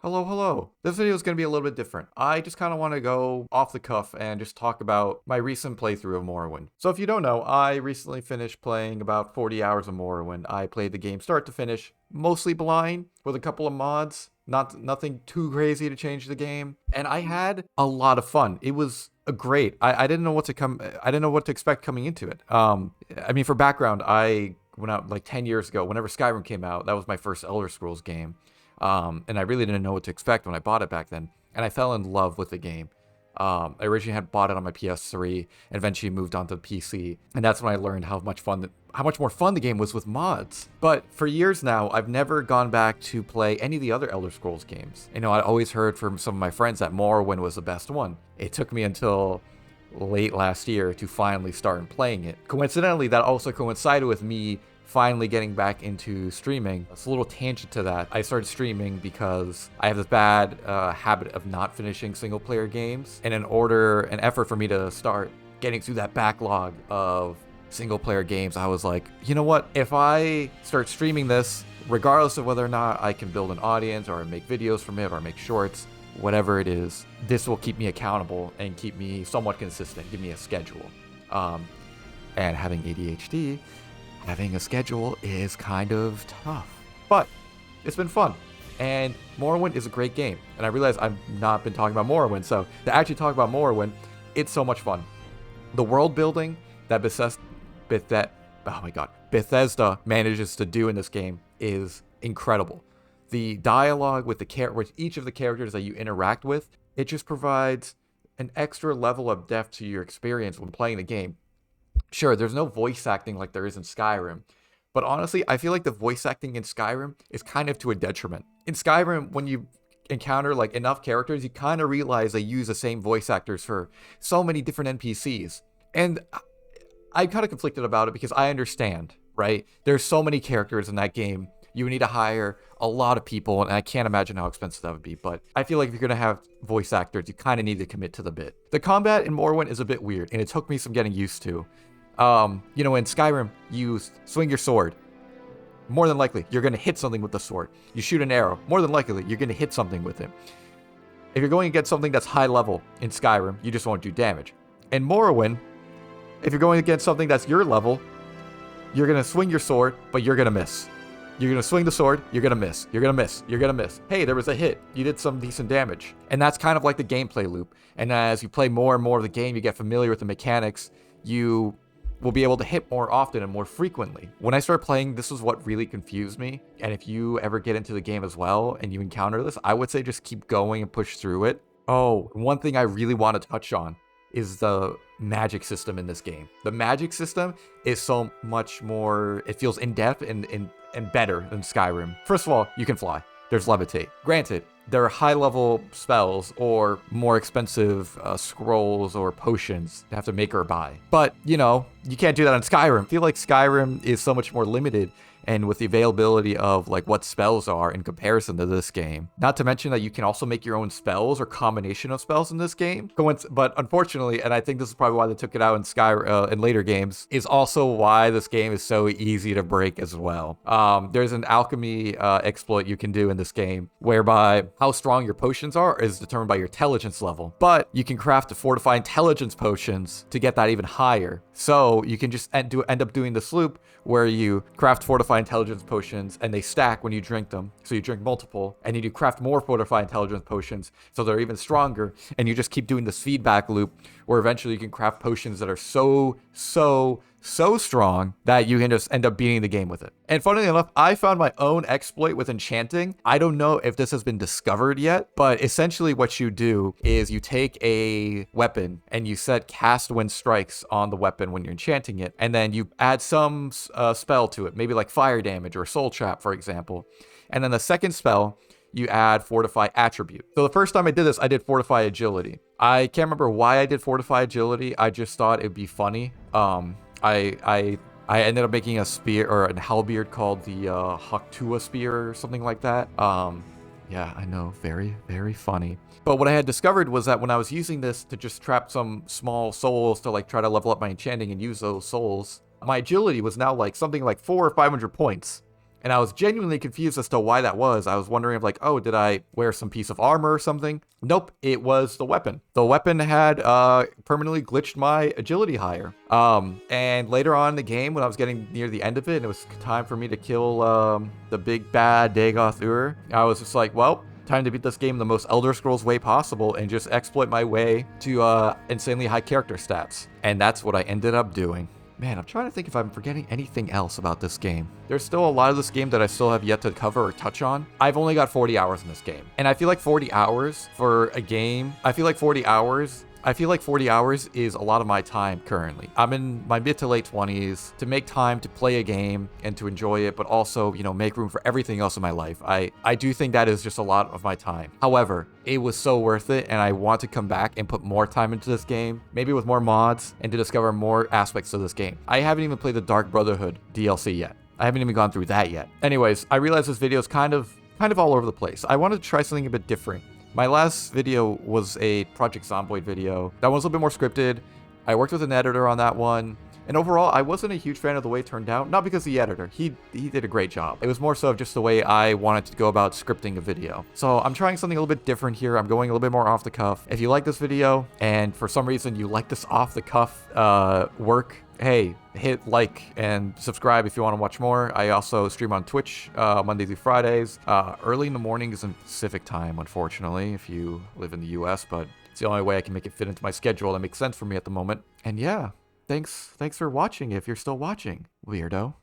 Hello, hello. This video is going to be a little bit different. I just kind of want to go off the cuff and just talk about my recent playthrough of Morrowind. So if you don't know, I recently finished playing about 40 hours of Morrowind. I played the game start to finish, mostly blind, with a couple of mods. Nothing too crazy to change the game. And I had a lot of fun. It was a great. I didn't know what to I didn't know what to expect coming into it. I mean, for background, I went out like 10 years ago, whenever Skyrim came out. That was my first Elder Scrolls game. And I really didn't know what to expect when I bought it back then. And I fell in love with the game. I originally had bought it on my PS3 and eventually moved on to the PC. And that's when I learned how much more fun the game was with mods. But for years now, I've never gone back to play any of the other Elder Scrolls games. You know, I always heard from some of my friends that Morrowind was the best one. It took me until late last year to finally start playing it. Coincidentally, that also coincided with me finally getting back into streaming. It's a little tangent to that. I started streaming because I have this bad habit of not finishing single player games. And an effort for me to start getting through that backlog of single player games, I was like, you know what? If I start streaming this, regardless of whether or not I can build an audience or make videos from it or make shorts, whatever it is, this will keep me accountable and keep me somewhat consistent, give me a schedule. And having ADHD, having a schedule is kind of tough, but it's been fun. And Morrowind is a great game. And I realize I've not been talking about Morrowind, so to actually talk about Morrowind, it's so much fun. The world building that Bethesda manages to do in this game is incredible. The dialogue with each of the characters that you interact with, it just provides an extra level of depth to your experience when playing the game. Sure, there's no voice acting like there is in Skyrim, but honestly, I feel like the voice acting in Skyrim is kind of to a detriment. In Skyrim, when you encounter like enough characters, you kind of realize they use the same voice actors for so many different NPCs. And I'm kind of conflicted about it because I understand, right? There's so many characters in that game. You would need to hire a lot of people, and I can't imagine how expensive that would be. But I feel like if you're going to have voice actors, you kind of need to commit to the bit. The combat in Morrowind is a bit weird, and it took me some getting used to. You know, in Skyrim, you swing your sword. More than likely, you're going to hit something with the sword. You shoot an arrow. More than likely, you're going to hit something with it. If you're going against something that's high level in Skyrim, you just won't do damage. In Morrowind, if you're going against something that's your level, you're going to swing your sword, but you're going to miss. You're going to swing the sword, you're going to miss. You're going to miss. You're going to miss. Hey, there was a hit. You did some decent damage. And that's kind of like the gameplay loop. And as you play more and more of the game, you get familiar with the mechanics, you will be able to hit more often and more frequently. When I started playing, this was what really confused me. And if you ever get into the game as well and you encounter this, I would say just keep going and push through it. Oh, one thing I really want to touch on is the magic system in this game. The magic system is so much more, it feels in-depth and better than Skyrim. First of all, you can fly. There's levitate. Granted, there are high-level spells or more expensive scrolls or potions you have to make or buy. But, you know, you can't do that in Skyrim. I feel like Skyrim is so much more limited and with the availability of like what spells are in comparison to this game. Not to mention that you can also make your own spells or combination of spells in this game. But unfortunately, and I think this is probably why they took it out in later games, is also why this game is so easy to break as well. There's an alchemy exploit you can do in this game whereby how strong your potions are is determined by your intelligence level. But you can craft fortify intelligence potions to get that even higher. So you can just end up doing this loop where you craft fortify intelligence potions and they stack when you drink them. So you drink multiple and you do craft more fortify intelligence potions so they're even stronger. And you just keep doing this feedback loop where eventually you can craft potions that are so strong that you can just end up beating the game with it. And funnily enough, I found my own exploit with enchanting. I don't know if this has been discovered yet, but essentially what you do is you take a weapon and you set cast when strikes on the weapon when you're enchanting it, and then you add some spell to it, maybe like fire damage or soul trap, for example. And then the second spell, you add fortify attribute. So the first time I did this, I did fortify agility. I can't remember why I did fortify agility. I just thought it'd be funny. I ended up making a spear or a halberd called the Haktua spear or something like that. Yeah, I know, very, very funny. But what I had discovered was that when I was using this to just trap some small souls to like try to level up my enchanting and use those souls, my agility was now like something like 400 or 500 points. And I was genuinely confused as to why that was. I was wondering if like, oh, did I wear some piece of armor or something? Nope, it was the weapon. The weapon had permanently glitched my agility higher. And later on in the game, when I was getting near the end of it, and it was time for me to kill the big bad Dagoth Ur, I was just like, well, time to beat this game the most Elder Scrolls way possible and just exploit my way to insanely high character stats. And that's what I ended up doing. Man, I'm trying to think if I'm forgetting anything else about this game. There's still a lot of this game that I still have yet to cover or touch on. I've only got 40 hours in this game. And I feel like 40 hours for a game, I feel like 40 hours is a lot of my time currently. I'm in my mid to late 20s to make time to play a game and to enjoy it, but also, you know, make room for everything else in my life. I do think that is just a lot of my time. However, it was so worth it, and I want to come back and put more time into this game, maybe with more mods, and to discover more aspects of this game. I haven't even played the Dark Brotherhood DLC yet. I haven't even gone through that yet. Anyways, I realize this video is kind of all over the place. I wanted to try something a bit different. My last video was a Project Zomboid video. That one's a little bit more scripted. I worked with an editor on that one. And overall, I wasn't a huge fan of the way it turned out. Not because of the editor. He did a great job. It was more so of just the way I wanted to go about scripting a video. So I'm trying something a little bit different here. I'm going a little bit more off the cuff. If you like this video, and for some reason you like this off the cuff work, hey, hit like and subscribe if you want to watch more. I also stream on Twitch Monday through Fridays, early in the mornings in Pacific time, unfortunately, if you live in the US, but it's the only way I can make it fit into my schedule that makes sense for me at the moment. And yeah, thanks for watching if you're still watching, weirdo.